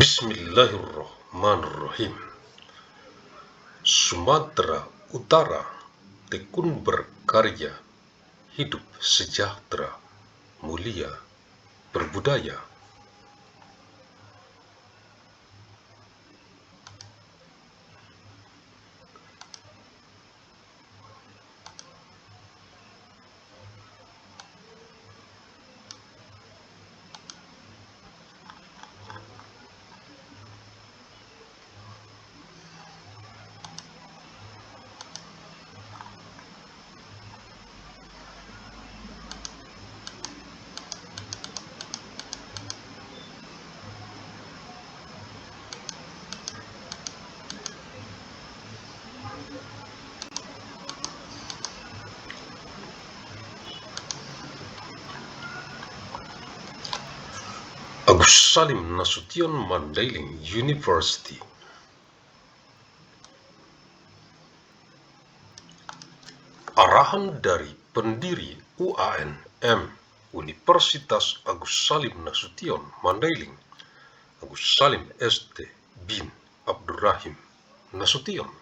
Bismillahirrahmanirrahim. Sumatera Utara tekun berkarya, hidup sejahtera, mulia, berbudaya. Agus Salim Nasution Mandailing University. Arahan dari pendiri UANM Universitas Agus Salim Nasution Mandailing, Agus Salim ST bin Abdurrahim Nasution.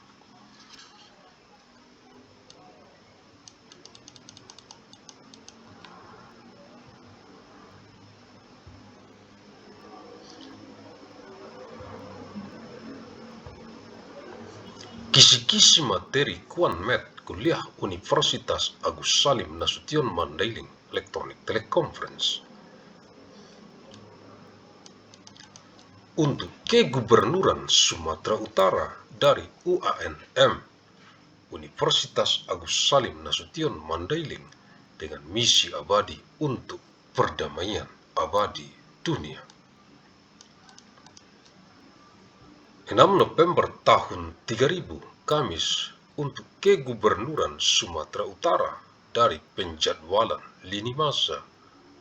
Kisi-kisi materi Kuan Met Kuliah Universitas Agus Salim Nasution Mandailing Electronic Teleconference. Untuk Kegubernuran Sumatera Utara dari UANM Universitas Agus Salim Nasution Mandailing dengan misi abadi untuk perdamaian abadi dunia. 6 November tahun 3000 Kamis untuk Kegubernuran Sumatera Utara dari penjadwalan lini masa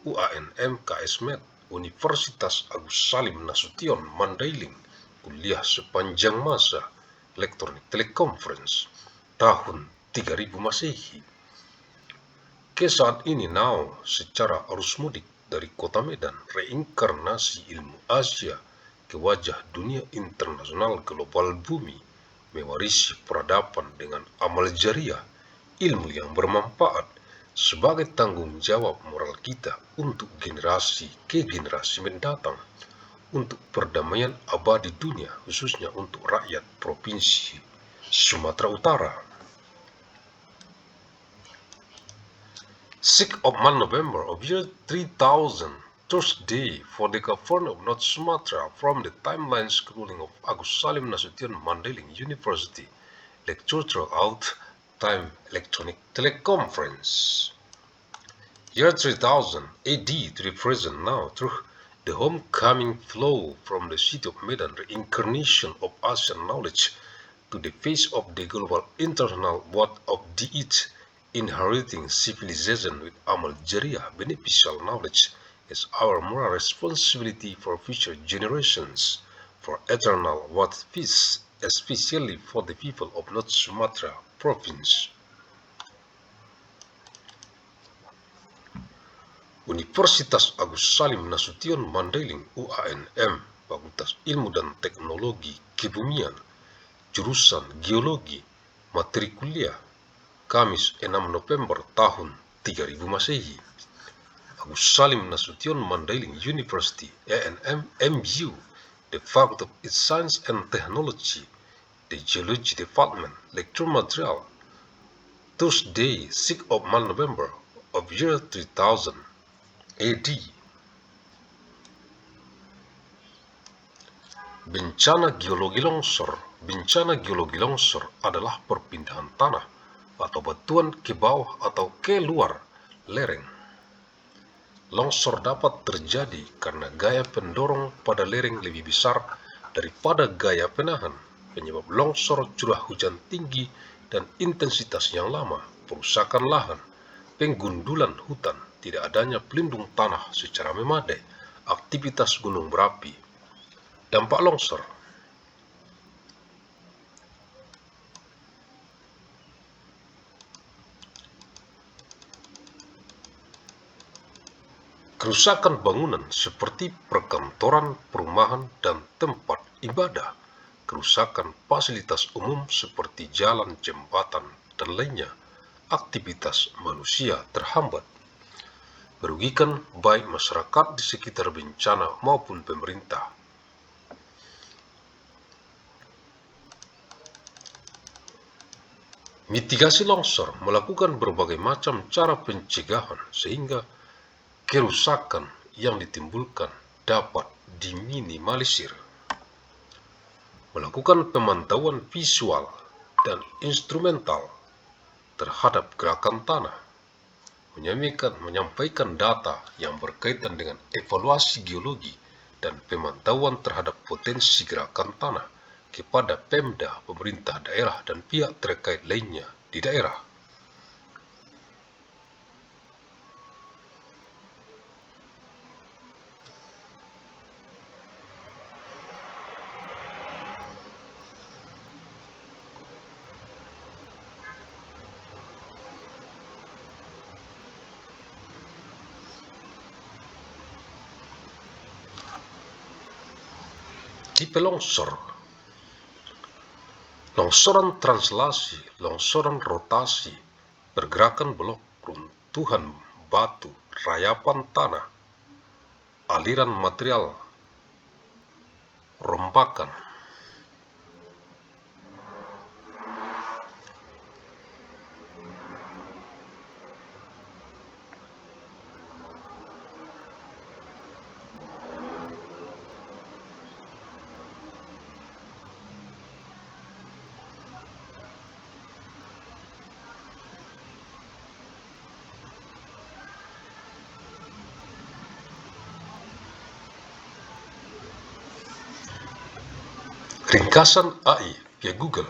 UANM KSMed Universitas Agus Salim Nasution Mandailing kuliah sepanjang masa Electronic Teleconference tahun 3000 Masehi. Ke saat ini now secara arus mudik dari Kota Medan, reinkarnasi ilmu Asia ke wajah dunia internasional global bumi, mewarisi peradaban dengan amal jariah, ilmu yang bermanfaat sebagai tanggung jawab moral kita untuk generasi ke generasi mendatang, untuk perdamaian abadi dunia, khususnya untuk rakyat Provinsi Sumatera Utara. 6 November of year 3000, Thursday, for the Governor of North Sumatra from the timeline schooling of Agus Salim Nasution Mandailing University, lecture throughout time electronic teleconference. Year 3000 AD to the present now, through the homecoming flow from the city of Medan, reincarnation of Asian knowledge to the face of the global international world of the it, inheriting civilization with amal jariah beneficial knowledge is our moral responsibility for future generations, for eternal world peace, especially for the people of North Sumatra Province. Universitas Agus Salim Nasution Mandailing UANM, Fakultas Ilmu dan Teknologi Kebumian, jurusan Geologi, materi kuliah, Kamis 6 November tahun 3000 Masehi. Agus Salim Nasution Mandailing University ANM MU, the Faculty of Science and Technology, the Geology Department, lecture material, Tuesday 6 November of year 3000 AD. Bencana geologi longsor. Bencana geologi longsor adalah perpindahan tanah atau batuan ke bawah atau ke luar lereng. Longsor dapat terjadi karena gaya pendorong pada lereng lebih besar daripada gaya penahan. Penyebab longsor curah hujan tinggi dan intensitas yang lama, perusakan lahan, penggundulan hutan, tidak adanya pelindung tanah secara memadai, aktivitas gunung berapi. Dampak longsor. Kerusakan bangunan seperti perkantoran, perumahan, dan tempat ibadah, kerusakan fasilitas umum seperti jalan, jembatan, dan lainnya, aktivitas manusia terhambat, merugikan baik masyarakat di sekitar bencana maupun pemerintah. Mitigasi longsor melakukan berbagai macam cara pencegahan sehingga kerusakan yang ditimbulkan dapat diminimalisir. Melakukan pemantauan visual dan instrumental terhadap gerakan tanah, menyampaikan data yang berkaitan dengan evaluasi geologi dan pemantauan terhadap potensi gerakan tanah kepada Pemda, pemerintah daerah, dan pihak terkait lainnya di daerah. Tipe longsor: longsoran translasi, longsoran rotasi, pergerakan blok, runtuhan batu, rayapan tanah, aliran material, rompakan. Ringkasan AI via Google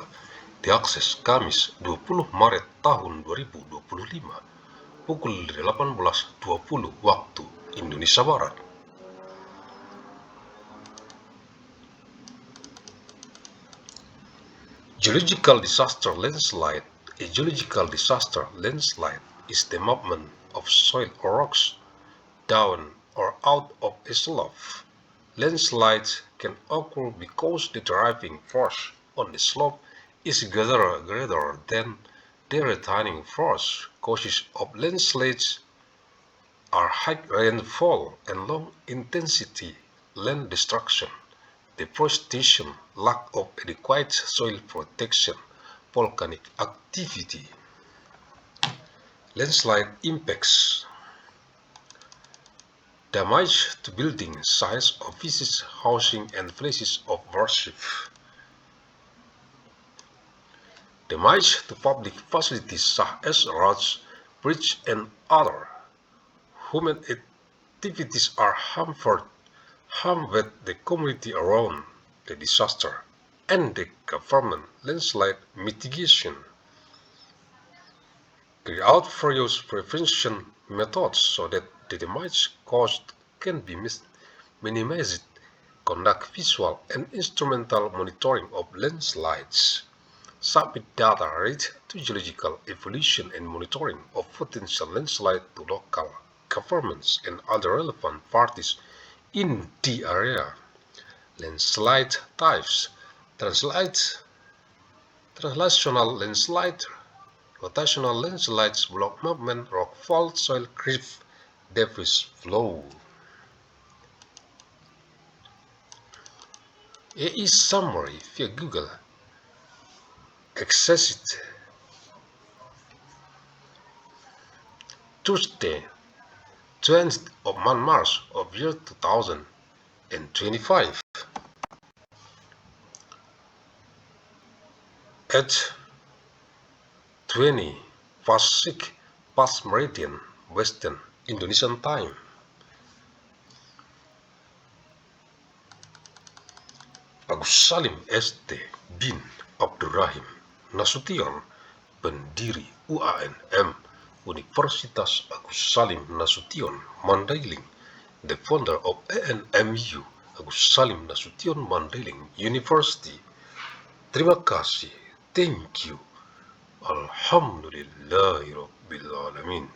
diakses Kamis 20 Maret tahun 2025 pukul 18.20 waktu Indonesia Barat. Geological disaster landslide. A geological disaster landslide is the movement of soil or rocks down or out of a slope. Landslides can occur because the driving force on the slope is greater than the retaining force. Causes of landslides are high rainfall and low-intensity land destruction, deforestation, lack of adequate soil protection, volcanic activity. Landslide impacts: damage to buildings such as offices, housing, and places of worship. Damage to public facilities such as roads, bridges, and other. Human activities are harm the community around the disaster and the government. Landslide mitigation: carry out various prevention methods so that the damage caused can be minimized. Conduct visual and instrumental monitoring of landslides. Submit data related to geological evolution and monitoring of potential landslide to local governments and other relevant parties in the area. Landslide types: translational landslide, rotational landslides, block movement, rock fault, soil creep, debris flow. AI summary via Google. Accessed Tuesday, 20th of March of year 2025 at 20 past 6 past meridian Western Indonesian time. Agus Salim ST bin Abdurrahim Nasution, pendiri UANM Universitas Agus Salim Nasution Mandailing, the founder of ANMU Agus Salim Nasution Mandailing University. Terima kasih. Thank you. Alhamdulillahirabbil alamin.